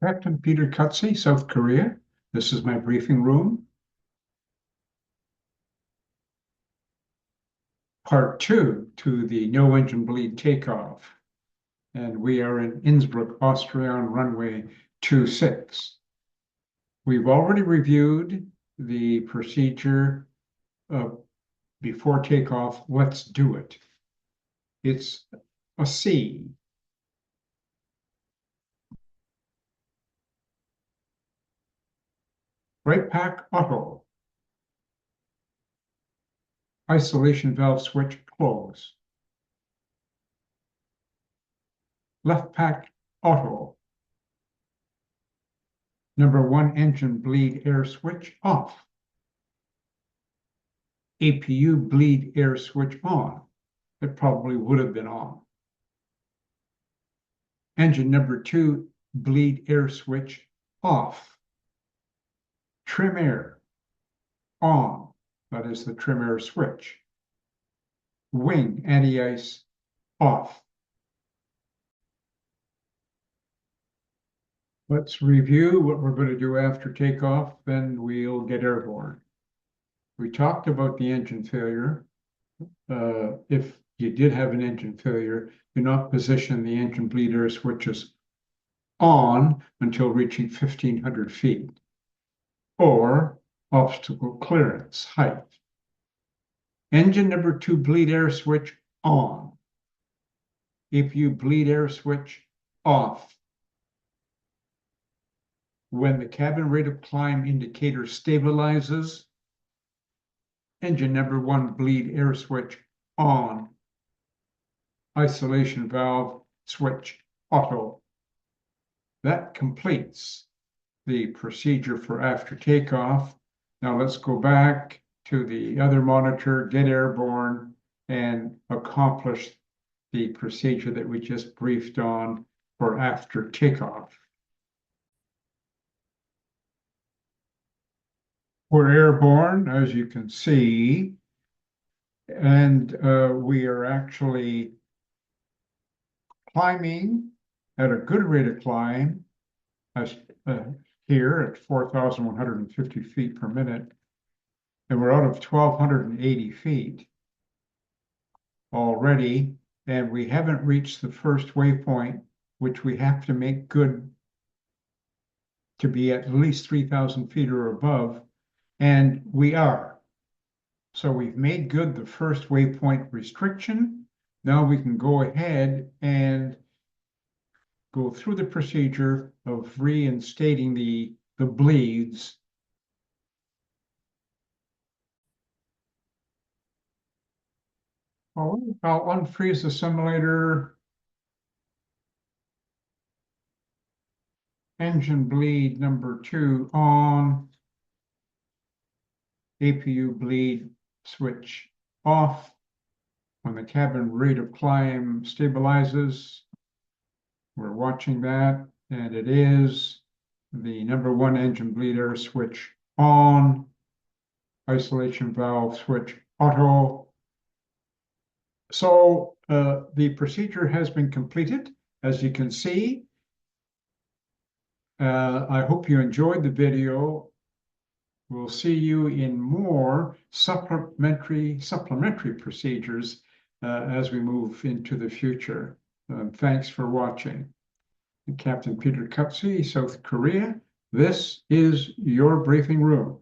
Captain Peter Cutsey, South Korea. This is my briefing room. Part 2 to the no engine bleed takeoff. And we are in Innsbruck, Austria on runway 26. We've already reviewed the procedure before takeoff. Let's do it. It's a C. Right pack auto. Isolation valve switch close. Left pack auto. Number 1 engine bleed air switch off. APU bleed air switch on. It probably would have been on. Engine number 2 bleed air switch off. Trim air on. That is the trim air switch. Wing anti-ice off. Let's review what we're going to do after takeoff, then we'll get airborne. We talked about the engine failure. If you did have an engine failure, do not position the engine bleed air switches on until reaching 1,500 feet, or obstacle clearance height. Engine number 2 bleed air switch on. APU bleed air switch off. When the cabin rate of climb indicator stabilizes, engine number 1 bleed air switch on. Isolation valve switch auto. That completes the procedure for after takeoff. Now let's go back to the other monitor, get airborne, and accomplish the procedure that we just briefed on for after takeoff. We're airborne, as you can see, and we are actually climbing at a good rate of climb, as here at 4,150 feet per minute, and we're out of 1,280 feet already, and we haven't reached the first waypoint, which we have to make good to be at least 3,000 feet or above. And we are. So we've made good the first waypoint restriction. Now we can go ahead and go through the procedure of reinstating the bleeds. I'll unfreeze the simulator. Engine bleed number 2 on. APU bleed switch off. When the cabin rate of climb stabilizes, we're watching that, and it is the number 1 engine bleed air switch on. Isolation valve switch auto. So the procedure has been completed, as you can see. I hope you enjoyed the video. We'll see you in more supplementary procedures as we move into the future. Thanks for watching. Captain Peter Cutsey, South Korea. This is your briefing room.